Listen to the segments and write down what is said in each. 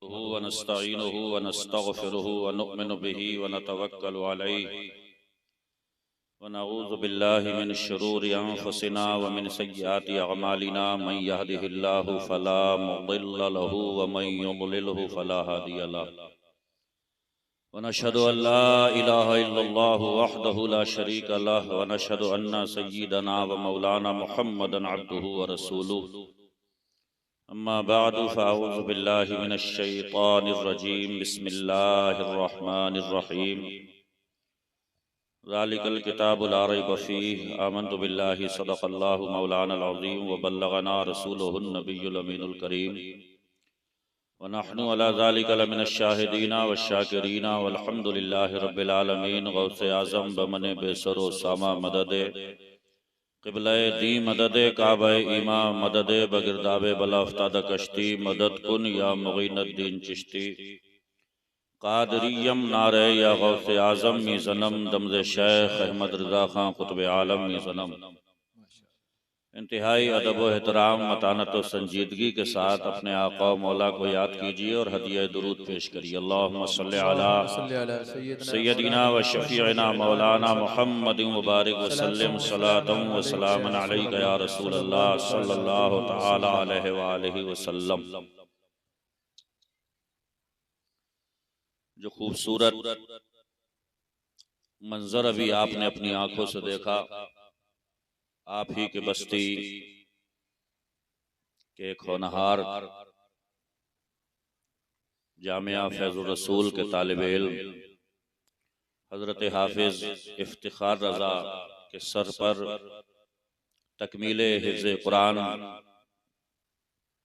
नहमदुहु व नस्तईनुहु व नस्तगफिरुहु व नुअमिनु बिही व नतवक्कलु अलैहि व नऊज़ु बिल्लाहि मिन शुरूरि अनफुसिना व मिन सय्यिआति अअमालिना मन यहदिहिल्लाहु फला मुदिल्ल लहु व मन युद्लिलहु फला हादिय लहु व नशहदु अल्ला इलाहा इल्लल्लाहु वहदहु ला शरीका लहु व नशहदु अन्ना सय्यिदना व मौलाना मुहम्मदन अब्दुहु व रसूलुहु अम्मा बअदु फ़अऊज़ु बिल्लाहि मिनश शैतानिर रजीम बिस्मिल्लाहिर रहमानिर रहीम ज़ालिकल किताबु ला रैब फ़ीहि आमन्तु बिल्लाहि सदक़ल्लाहु मौलानल अज़ीम व बल्लगना रसूलुहुन नबियुल अमीनुल करीम व नहनु अला ज़ालिका लमिनश शाहिदीना वश्शाकिरीना वल्हम्दुलिल्लाहि रब्बिल आलमीन। गौसे आज़म बमने बेसरो सामा मददे क़िबले दी मददे काबे ईमा मददे बगिरदाबे बला अफ्ताद कश्ती मदद कुन या मुग़ीनुद्दीन चिश्ती क़ादरियम नारे या गौसे आज़म मी ज़नम दमज़े शेख अहमद रज़ा खां क़ुतब आलम मी ज़नम। इंतहाई अदब व एहतराम मतानत व संजीदगी के साथ अपने आका मौला को याद कीजिए और हदिया दुरूद पेश करिए। अल्लाहुम्मा सल्लि अला सय्यदिना व शफ़ीअना मौलाना मुहम्मदिन व बारिक व सल्लिम सलातन व सलामन अलैका या रसूल अल्लाह सल्लल्लाहु तआला अलैहि व आलिहि व सल्लम। जो खूबसूरत मंजर अभी आपने अपनी आंखों से देखा, आप ही के बस्ती के एक होनहार जामिया फैज़ुर रसूल के तालिब इल्म हज़रत हाफिज इफ्तिखार रज़ा के सर पर तकमीले हिफ्ज़े कुरान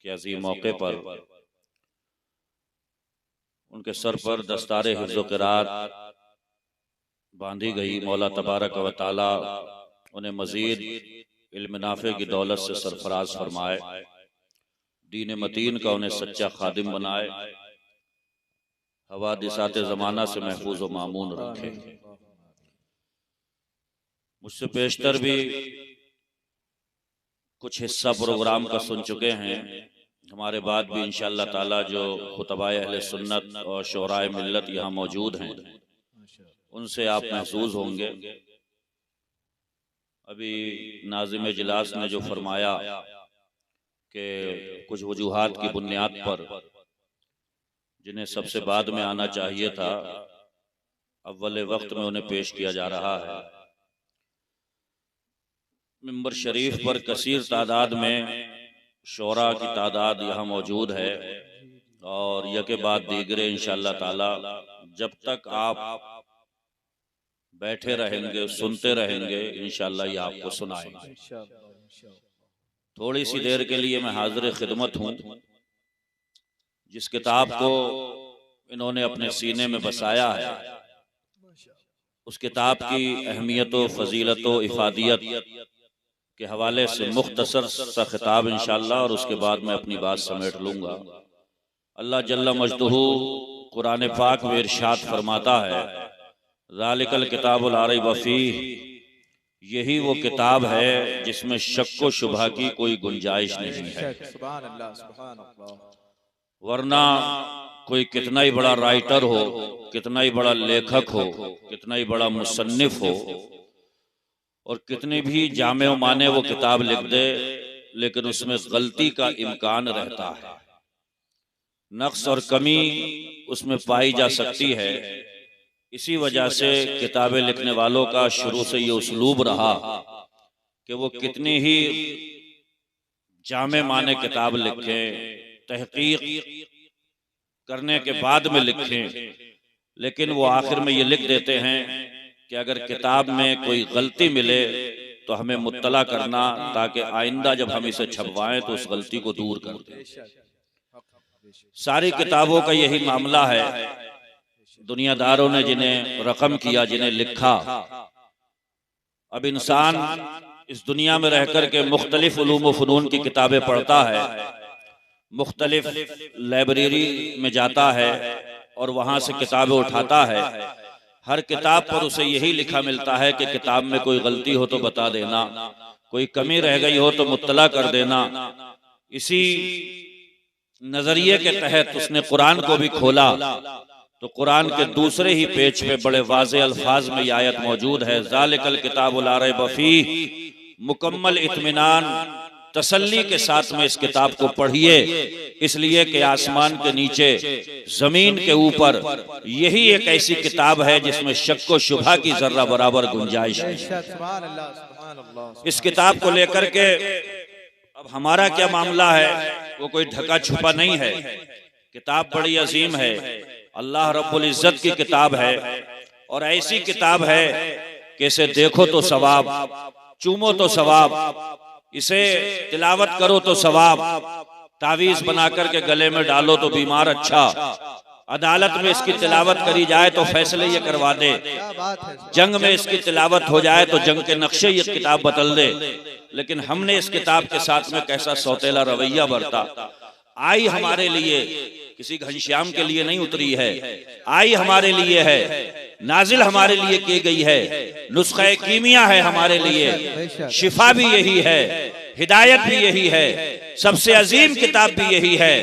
के अज़ीम मौके पर उनके सर पर दस्तारे हिफ्ज़ो क़िराअत बांधी गई। मौला तबारक व तआला उन्हें मज़ीद इल्म नाफ़े की दौलत से सरफराज फरमाए, दीन मतीन का उन्हें सच्चा खादिम बनाए, हवादिसाते ज़माना से महफूज व मामून रखे। मुझसे पेशतर भी कुछ हिस्सा प्रोग्राम का सुन चुके हैं। हमारे बाद भी इंशाअल्लाह ताला जो खुतबाए अहले सुन्नत और शोराए मिल्लत यहाँ मौजूद हैं, उनसे आप महसूस होंगे। अभी नाज़िम इजलास ने जो फरमाया कि कुछ वजूहात की बुनियाद पर जिन्हें सबसे बाद में आना चाहिए था, अव्वल वक्त में उन्हें पेश किया जा रहा है। मिंबर शरीफ पर कसीर तादाद में शोरा की तादाद यहाँ मौजूद है और यके बाद दीगरे इंशाअल्लाह ताला जब तक आप बैठे रहेंगे सुनते रहेंगे इंशाअल्लाह ये आपको सुनाएंगे। थोड़ी सी देर के लिए मैं हाजिर खिदमत हूँ। जिस किताब को इन्होंने अपने सीने में बसाया है, उस किताब की अहमियत व फजीलत व इफादियत के हवाले से मुख्तसर सा खिताब इंशाअल्लाह, और उसके बाद मैं अपनी बात समेट लूँगा। अल्लाह जल्ल मजदहू कुरान पाक में इरशाद फरमाता है, ज़ालिकल किताबु ला रैब फ़ीहि, यही वो किताब है जिसमें शक व शुबहा की कोई गुंजाइश नहीं है। वरना कोई कितना ही बड़ा राइटर हो, कितना ही बड़ा लेखक हो, कितना ही बड़ा मुसन्निफ हो और कितनी भी जामे व माने वो किताब लिख दे, लेकिन उसमें गलती का इम्कान रहता है, नक्स और कमी उसमें पाई जा सकती है। इसी वजह से किताबें लिखने वालों का शुरू से ये उस्लूब रहा कि वो कितनी ही जामे माने किताब लिखें, तहकीक करने के बाद में लिखें, लेकिन वो आखिर में ये लिख देते हैं कि अगर किताब में कोई गलती मिले तो हमें मुत्तला करना, ताकि आइंदा जब हम इसे छपवाएं तो उस गलती को दूर कर दें। सारी किताबों का यही मामला है। दुनियादारों ने जिन्हें रकम किया, जिन्हें लिखा, अब इंसान इस दुनिया में रह कर के मुख्तलिफ उलूम व फ़नून की किताबें पढ़ता है, मुख्तलिफ लाइब्रेरी में जाता है और वहाँ से किताबें उठाता है। हर किताब पर उसे यही लिखा मिलता है कि किताब में कोई गलती हो तो बता देना, कोई कमी रह गई हो तो मुत्तला कर देना। इसी नजरिए के तहत उसने कुरान को भी खोला तो कुरान के दूसरे ही पेज पे बड़े वाज़े अल्फाज में यह आयत मौजूद है, ज़ालिकल किताबु ला रैब फीह, मुकम्मल इत्मीनान तसल्ली के साथ में इस किताब को पढ़िए, इसलिए कि आसमान के नीचे जमीन के ऊपर यही एक ऐसी किताब है जिसमें शक व शुबहा की जर्रा बराबर गुंजाइश है। इस किताब को लेकर के अब हमारा क्या मामला है, वो कोई ढका छुपा नहीं है। किताब बड़ी अजीम है, अल्लाह रब्बुल इज्जत की किताब है और ऐसी किताब है कि इसे देखो तो सवाब, चूमो तो सवाब, इसे तिलावत करो तो सवाब, तावीज बना करके गले में डालो तो बीमार अच्छा, अदालत में इसकी तिलावत करी जाए तो फैसले ये करवा दे, जंग में इसकी तिलावत हो जाए तो जंग के नक्शे ये किताब बदल दे। लेकिन हमने इस किताब के साथ में कैसा सौतेला रवैया बरता। आई हमारे लिए किसी घनश्याम के लिए नहीं उतरी है, आई हमारे लिए है, नाजिल हमारे लिए की गई है, नुस्खा कीमिया है हमारे लिए, शिफा भी यही है, हिदायत भी यही है, सबसे अजीम किताब भी यही है।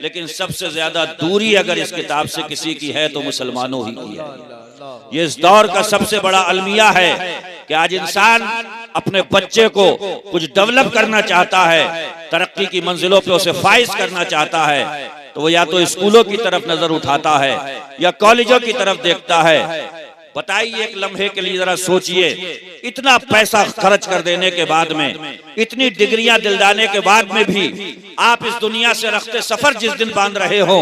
लेकिन सबसे ज्यादा दूरी अगर इस किताब से किसी की है तो मुसलमानों ही की है। ये इस दौर का सबसे बड़ा अलमिया है कि आज इंसान अपने बच्चे को कुछ डेवलप करना चाहता है, तरक्की की मंजिलों पे उसे फाइज करना चाहता है, तो वो या तो स्कूलों की तरफ नजर उठाता है या कॉलेजों की तरफ देखता है। बताइए, एक लम्हे के लिए जरा सोचिए, इतना पैसा खर्च कर देने के बाद में, इतनी डिग्रियां दिलदाने के बाद में भी आप इस दुनिया से रखते सफर जिस दिन बांध रहे हो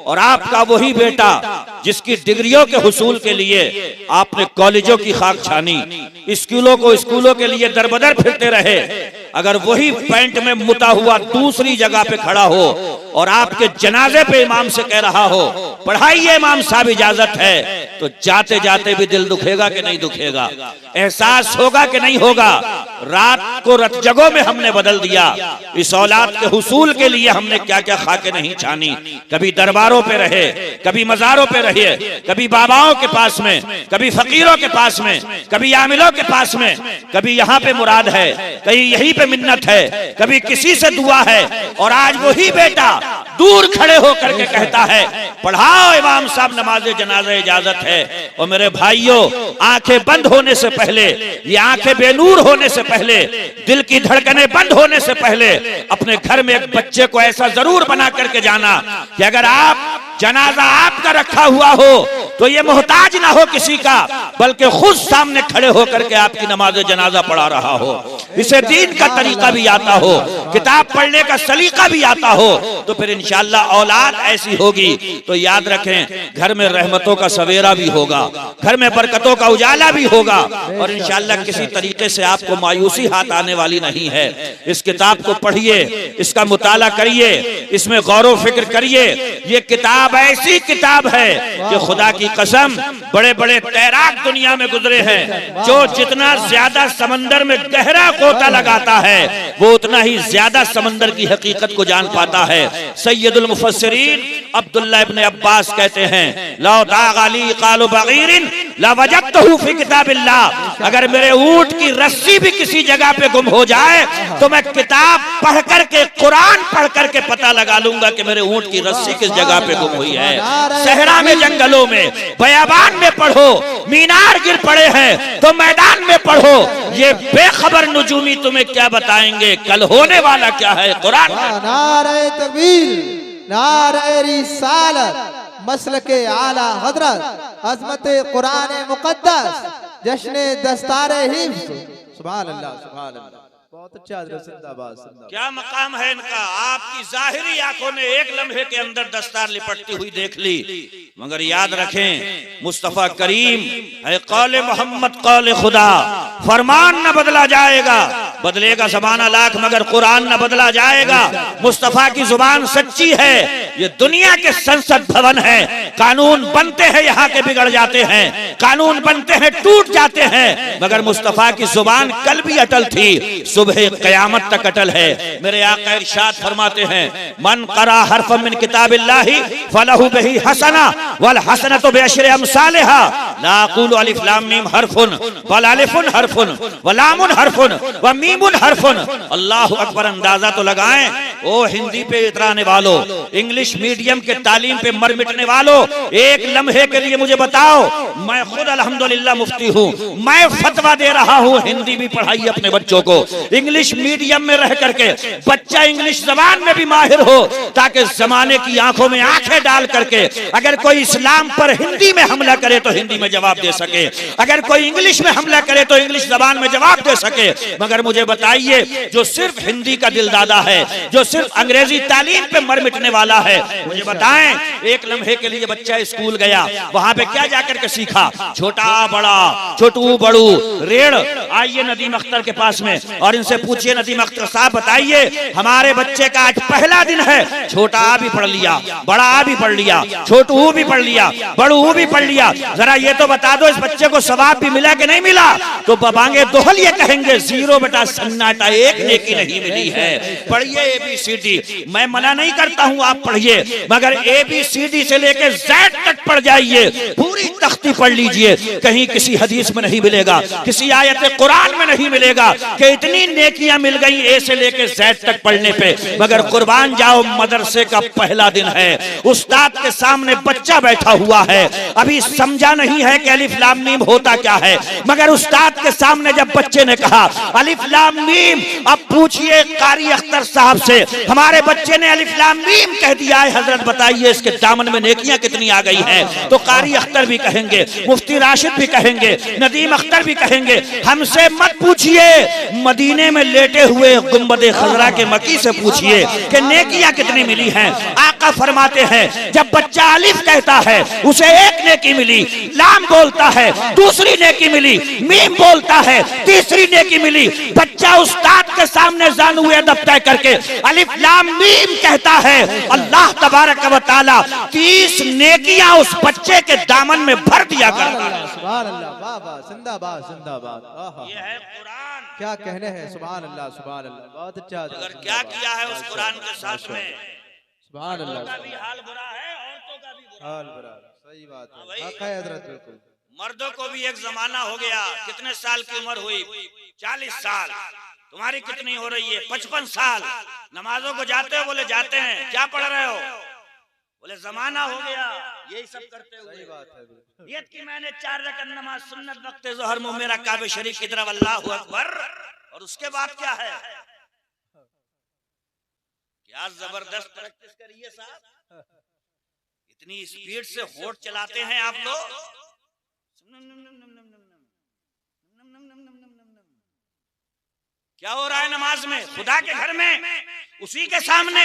और आपका वही बेटा जिसकी डिग्रियों के हुसूल के लिए आपने कॉलेजों की खाक छानी, स्कूलों के लिए दरबदर फिरते रहे, अगर वही पैंट में मुता हुआ दूसरी जगह पे खड़ा हो और आपके जनाजे पे इमाम से कह रहा हो पढ़ाइए इमाम साहब इजाजत है, तो जाते जाते भी दिल दुखेगा कि नहीं दुखेगा, एहसास होगा कि नहीं होगा। रात को रतजगों में हमने बदल दिया। इस औलाद के हुसूल के लिए हमने क्या क्या खाके नहीं छानी, कभी दरबारों पे रहे, कभी मज़ारों पे रहे, कभी बाबाओं के पास में, कभी फकीरों के पास में, कभी आमिलों के पास में, कभी यहाँ पे मुराद है, कहीं यहीं पे मिन्नत है, कभी किसी से दुआ है, और आज वही बेटा दूर खड़े होकर के कहता है पढ़ाओ इमाम साहब नमाज जनाजा इजाजत है। और मेरे भाइयों, आंखें बंद होने से पहले, ये आंखें बेनूर होने से पहले, दिल की धड़कनें बंद होने से पहले अपने घर में एक बच्चे को ऐसा जरूर बना करके जाना कि अगर आप जनाजा आपका रखा हुआ हो तो ये मोहताज ना हो किसी का, बल्कि खुद सामने खड़े होकर के आपकी नमाज जनाजा पढ़ा रहा हो, इसे दीन का तरीका भी आता हो, किताब पढ़ने का सलीका भी आता हो, तो फिर इंशाअल्लाह औलाद ऐसी होगी तो याद रखें घर में रहमतों का सवेरा भी होगा, घर में बरकतों का उजाला भी होगा, और इंशाअल्लाह किसी तरीके से आपको मायूसी हाथ आने वाली नहीं है। इस किताब को पढ़िए, इसका मुताला करिए, इसमें गौर फिक्र करिए। ये किताब ऐसी किताब है कि खुदा की कसम बड़े बड़े तैराक दुनिया में गुजरे हैं, जो जितना ज्यादा समंदर में गहरा गोता लगाता है वो उतना ही ज्यादा समंदर की हकीकत को जान पाता है। सैयदुल मुफस्सिरीन अब्दुल्लाह इब्न अब्बास कहते हैं ला दागली कालु बगीरिन ला वजदतहु फी किताबिल्लाह, अगर मेरे ऊंट की रस्सी भी किसी जगह पे गुम हो जाए तो मैं किताब पढ़ करके, कुरान पढ़ करके पता लगा लूंगा कि मेरे ऊंट की रस्सी किस जगह पे गुम हुई है। सहरा में, जंगलों में, बयाबान में पढ़ो, मीनार गिर पड़े हैं तो मैदान में पढ़ो, ये बेखबर नुजूमी तुम्हें क्या बताएंगे कल होने वाला क्या है। कुरान नारे तकबीर, नारे रिसालत, मसलके आला हजरत, अज़मते कुरान मुक़द्दस, जश्ने दस्तारे हिफ्ज़। सुभान अल्लाह, सुभान अल्लाह, बहुत अच्छा जिंदाबाद। क्या मकाम है इनका। आपकी जाहिरी आंखों ने एक लम्हे के अंदर दस्तार लिपटती हुई देख ली, मगर याद रखें मुस्तफा करीम है कौले मोहम्मद कौले खुदा, फरमान न बदला जाएगा, बदलेगा ज़माना लाख मगर कुरान न बदला जाएगा। मुस्तफा की जुबान सच्ची है, ये दुनिया के संसद भवन है, कानून बनते हैं यहाँ के बिगड़ जाते हैं, कानून बनते हैं टूट जाते हैं, मगर मुस्तफा की जुबान कल भी अटल थी, सुबह क़यामत तक अटल है। मेरे आका इरशाद फरमाते हैं मन क़रा हरफ़न मिन किताबिल्लाहि फलहु बिही हसना वल हसनतु बिअशरि अमसालिहा ला अक़ूलु अलिफ लाम मीम हरफ़ुन वल अलिफ़ुन हरफ़ुन व लामुन हरफ़ुन व मीमुन हरफ़ुन। अल्लाहु अकबर। अंदाजा तो लगाएं ओ हिंदी पे इतराने वालों, इंग्लिश मीडियम के तालीम पे मर मिटने वालों, एक लम्हे के लिए मुझे बताओ, मैं खुद अल्हम्दुलिल्लाह मुफ्ती हूँ, मैं फतवा दे रहा हूँ हिंदी भी पढ़ाइए अपने बच्चों को, इंग्लिश मीडियम में रह करके बच्चा इंग्लिश जबान में भी माहिर हो, ताकि जमाने की आंखों में आंखें डाल करके अगर कोई इस्लाम पर हिंदी में हमला करे तो हिंदी में जवाब दे सके, अगर कोई इंग्लिश में हमला करे तो इंग्लिश जबान में जवाब दे सके। मगर मुझे बताइए, जो सिर्फ हिंदी का दिलदादा है, जो सिर्फ अंग्रेजी तालीम पे मर मिटने वाला है, मुझे बताएं, एक लम्हे के लिए बच्चा स्कूल गया, वहां पे क्या जाकर के सीखा? छोटा बड़ा, छोटू बड़ू, रेड़। आइए नदीम अख्तर के पास में और इनसे पूछिए, नदीम अख्तर साहब बताइए, हमारे बच्चे का आज पहला दिन है, छोटा आ भी पढ़ लिया, बड़ा आ भी पढ़ लिया, छोटू भी पढ़ लिया, बड़ू भी पढ़ लिया, जरा ये तो बता दो इस बच्चे को सवाब भी मिला कि नहीं मिला? तो बबांगे दोहल ये कहेंगे, 0 बेटा सन्नाटा, एक नेकी नहीं मिली है। पढ़िए ABCD, मैं मना नहीं करता हूं आप पढ़िए, मगर ABCD से लेकर Z तक पढ़ जाइए, पूरी तख्ती पढ़ लीजिए, कहीं किसी हदीस में नहीं मिलेगा, किसी आयत कुरान में नहीं मिलेगा कि इतनी नेकियां मिल गई A से लेकर Z तक पढ़ने पे। मगर कुर्बान जाओ, मदरसे का पहला दिन है, उस्ताद के सामने बच्चा बैठा हुआ है, अभी समझा नहीं है कि अलिफ लाम मीम होता क्या है, मगर उस्ताद के सामने जब बच्चे ने कहा अलिफ लाम मीम, अब पूछिए कारी अख्तर साहब से, हमारे बच्चे ने अलिफ लाम मीम कह दिया है, हजरत बताइए इसके दामन में नेकियां कितनी आ गई हैं? तो कारी अख्तर भी कहेंगे, मुफ्ती राशिद भी कहेंगे, नदीम अख्तर भी कहेंगे, हमसे मत पूछिए, मदीने में लेटे हुए गुंबदे खजरा के मकी से पूछिए कि नेकियां कितनी मिली हैं। आका फरमाते हैं, जब बच्चा अलिफ कहता है उसे एक नेकी मिली, लाम बोलता है दूसरी नेकी मिली, मीम बोलता है तीसरी नेकी मिली। बच्चा उस्ताद के सामने जानू अदब तय करके अलिफ लाम मीम कहता है, अल्लाह तबारक व तआला 30 नेकियां उस बच्चे के दामन में भर दिया करता है। सुभान अल्लाह, वाह वाह, जिंदाबाद जिंदाबाद। ये है कुरान, क्या कहने हैं, सुभान अल्लाह सुभान अल्लाह, बहुत अच्छा। अगर क्या किया है उस कुरान के साथ में, सुभान अल्लाह, का भी हाल बुरा है, औरतों का भी बुरा हाल बुरा, सही बात है, हक है हजरत, बिल्कुल। मर्दों को भी एक जमाना हो गया, कितने साल की उम्र हुई? 40 साल। तुम्हारी कितनी हो रही है? 55 साल। नमाजों को जाते हो? बोले जाते हैं। क्या पढ़ रहे हो? बोले जमाना हो गया, यही सब करते हुए। सही बात है। नियत की मैंने 4 रकात नमाज सुन्नत वक्त ज़ोहर मुंह मेरा काबे शरीफ की तरफ अल्लाहु अकबर, और उसके बाद क्या है? क्या जबरदस्त प्रैक्टिस करिए साहब, इतनी स्पीड से होठ चलाते हैं आप लोग। क्या हो रहा है नमाज में? खुदा के घर में, उसी के सामने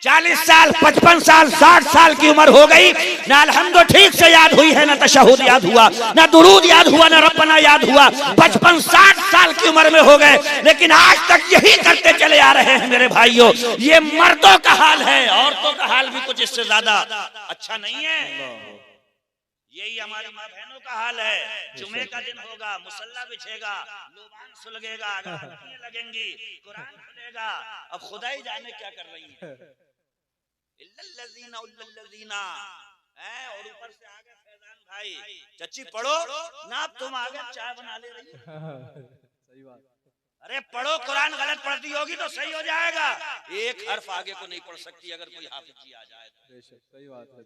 40 साल 55 साल 60 साल की उम्र हो गई, ना अल्हम्दुलिल्लाह ठीक से याद हुई है, ना तशहुद याद हुआ, ना दुरूद याद हुआ, ना रब्बना याद हुआ। 55-60 साल की उम्र में हो गए, लेकिन आज तक यही करते चले आ रहे हैं। मेरे भाइयों, ये मर्दों का हाल है, औरतों का हाल भी कुछ इससे ज्यादा अच्छा नहीं है। यही हमारी माँ बहनों का हाल है। जुमे का दिन होगा, मुसल्ला बिछेगा, लोबान सुलगेगा, अगरबत्तियां लगेंगी, कुरान खुलेगा, अब खुदा ही जाने क्या कर रही है। इल्लल्लज़ीना उल्लल्लज़ीना, और ऊपर से आगे फैजान भाई, चच्ची पढ़ो ना, अब तुम आगे चाय बना ले रही हो। सही बात। अरे पढ़ो, कुरान गलत पढ़ती होगी तो सही हो जाएगा। एक हर्फ आगे को नहीं पढ़ सकती अगर कोई हाफिज जी आ जाए तो। बेशक, सही बात है।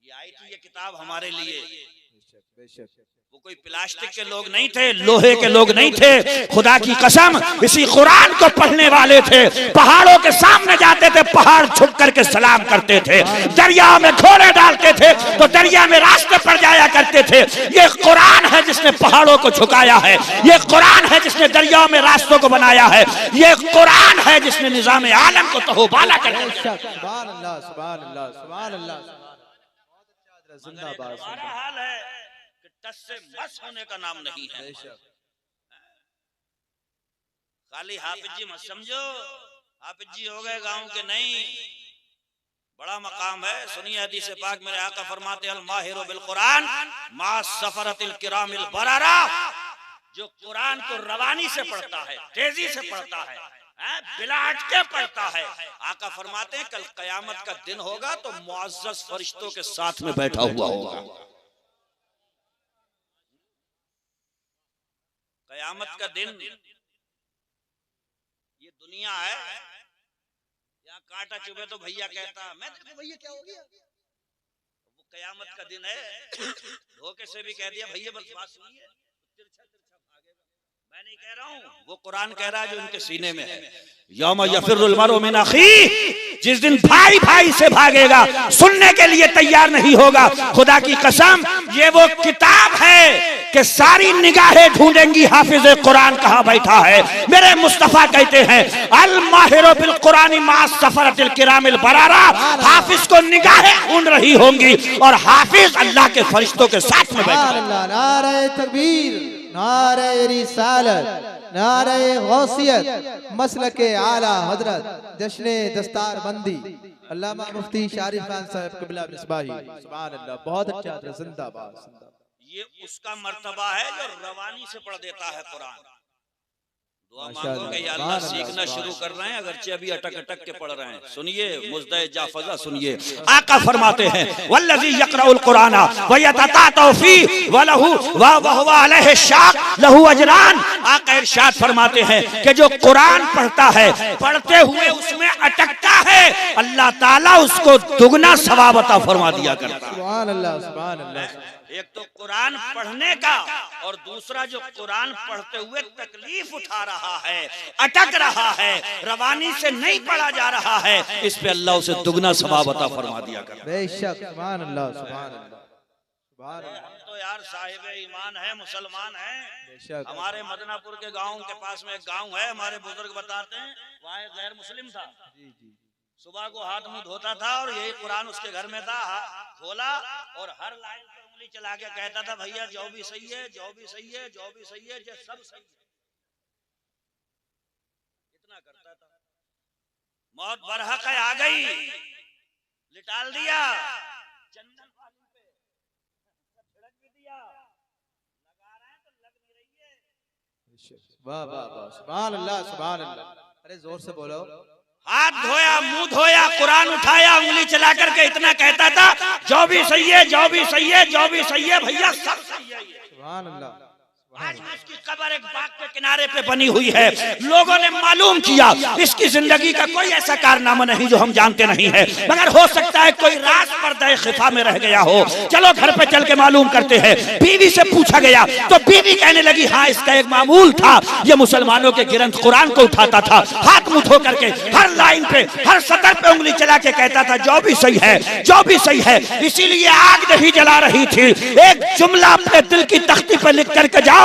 ये आई थी ये किताब हमारे लिए, बेशक बेशक। वो कोई प्लास्टिक के लोग नहीं थे, लोहे के लोग नहीं थे, खुदा की कसम इसी कुरान को पढ़ने वाले थे। पहाड़ों के सामने जाते थे, पहाड़ झुक करके सलाम करते थे, दरिया में घोड़े डालते थे तो दरिया में रास्ते पर जाया करते थे। ये कुरान है जिसने पहाड़ों को झुकाया है, ये कुरान है जिसने दरियाओं में रास्तों को बनाया है, ये कुरान है जिसने निजाम आलम को तहोबाला कर दिया। सुभान अल्लाह सुभान अल्लाह सुभान अल्लाह। जिंदाबाद। हमारा हाल है कि टस से मस होने का नाम नहीं है। खाली हाफिज जी मत समझो, हाफिज जी हो गए गांव के नहीं, बड़ा मकाम है। सुनिए हदीस पाक, मेरे आका फरमाते अल माहिरु बिल कुरान मा सफरतिल किरामिल बरारा, जो कुरान को रवानी से पढ़ता है, तेजी से पढ़ता है, बिला अटके पढ़ता है। आका फरमाते हैं कल कयामत का दिन होगा तो मुअज़्ज़ज़ फरिश्तों के साथ में बैठा हुआ होगा। कयामत का दिन, ये दुनिया है, यहाँ कांटा चुभे तो भैया कहता, मैं देखो भैया क्या हो गया, वो कयामत का दिन है, धोखे से भी कह दिया भैया बस बात सुनिए, तिरछा तिरछा भागेगा। मैं नहीं कह रहा हूँ, वो कुरान कह रहा है जो इनके सीने में है। यौम यफिरुल मरउ मिन अखीह, जिस दिन भाई भाई से भागेगा, सुनने के लिए तैयार नहीं होगा। खुदा की कसम, ये वो किताब है कि सारी निगाहें ढूंढेंगी हाफिज कुरान कहाँ बैठा है। मेरे मुस्तफा कहते हैं अल माहिरु बिल कुरानी मा सफरतिल किरामिल बरारा, हाफिज को निगाहें ढूंढ रही होंगी और हाफिज अल्लाह के फरिश्तों के साथ में बैठा है। नारे तकबीर, नारे रिसालत, नारे गौसियत, मसलके आला हजरत, जश्ने दस्तार बंदी अल्लामा मुफ्ती शारिफ खान साहब क़िबला मिसबाही, सुभान अल्लाह, बहुत अच्छा, जिंदाबाद। ये उसका मर्तबा है जो रवानी से पढ़ देता है कुरान। दुआ मांगो कि या अल्लाह सीखना शुरू कर रहे हैं, अगरचे अभी अटक अटक के पढ़ रहे हैं। सुनिए मुज़्दे जाफ़ज़ा सुनिए, आका फरमाते हैं वल्लज़ी यक़रउल कुराना व यततातउ फ़ीह व लहू व हुवा अलैहि शाक़ लहू अजरान। आका इरशाद फरमाते हैं कि जो कुरान पढ़ता है, पढ़ते हुए उसमें अटकता है, अल्लाह ताला उसको दुगना सवाब अता फरमा दिया करता है। सुभान अल्लाह, सुभान अल्लाह। एक तो कुरान पढ़ने का, और दूसरा जो कुरान पढ़ते हुए तकलीफ उठा रहा है, अटक रहा है, रवानी से नहीं पढ़ा जा रहा है, इस पे अल्लाह उसे दुगना सवाब अता फरमा दिया करता है। बेशक, सुभान अल्लाह, सुभान अल्लाह, सुभान अल्लाह। हम तो यार साहिब ईमान है, मुसलमान है। बेशक। हमारे मदनापुर के गांव के पास में एक गांव है, हमारे बुजुर्ग बताते हैं, वहाँ एक गैर मुस्लिम था। जी जी। सुबह को हाथ मुंह धोता था और यही कुरान उसके घर में था, खोला और हर लाइन पर उंगली चला के कहता था भैया जो भी सही है, जो भी सही है, जो भी सही है, जो सब सही है। इतना करता था। मौत बरहक आ गई, लिटाल दिया, चंदन फाली पे छिड़क भी दिया, लगा रहे हैं तो लग नहीं रही है। वाह वाह वाह, सुभान अल्लाह, सुभान अल्लाह। अरे जोर से बोलो। हाथ धोया, मुंह धोया, कुरान उठाया, उंगली चला करके इतना कहता था जो भी सही है, जो भी सही है, जो भी सही है, भैया सब सही है। सुभान अल्लाह। आज उसकी कब्र एक बाग के किनारे पे बनी हुई है। लोगों ने मालूम किया इसकी जिंदगी का कोई ऐसा कारनामा नहीं जो हम जानते नहीं है, मगर हो सकता है कोई राज पर्दे खिफा में रह गया हो। चलो घर पे चल के मालूम करते हैं। बीवी से पूछा गया तो बीवी कहने लगी हाँ इसका एक मामूल था, ये मुसलमानों के गिरंत कुरान को उठाता था, हाथ मुंह धो करके हर लाइन पे, हर सतर पे उंगली चला के कहता था जो भी सही है, जो भी सही है। इसीलिए आग नहीं जला रही थी, एक जुमला अपने दिल की तख्ती पे लिख करके जाओ,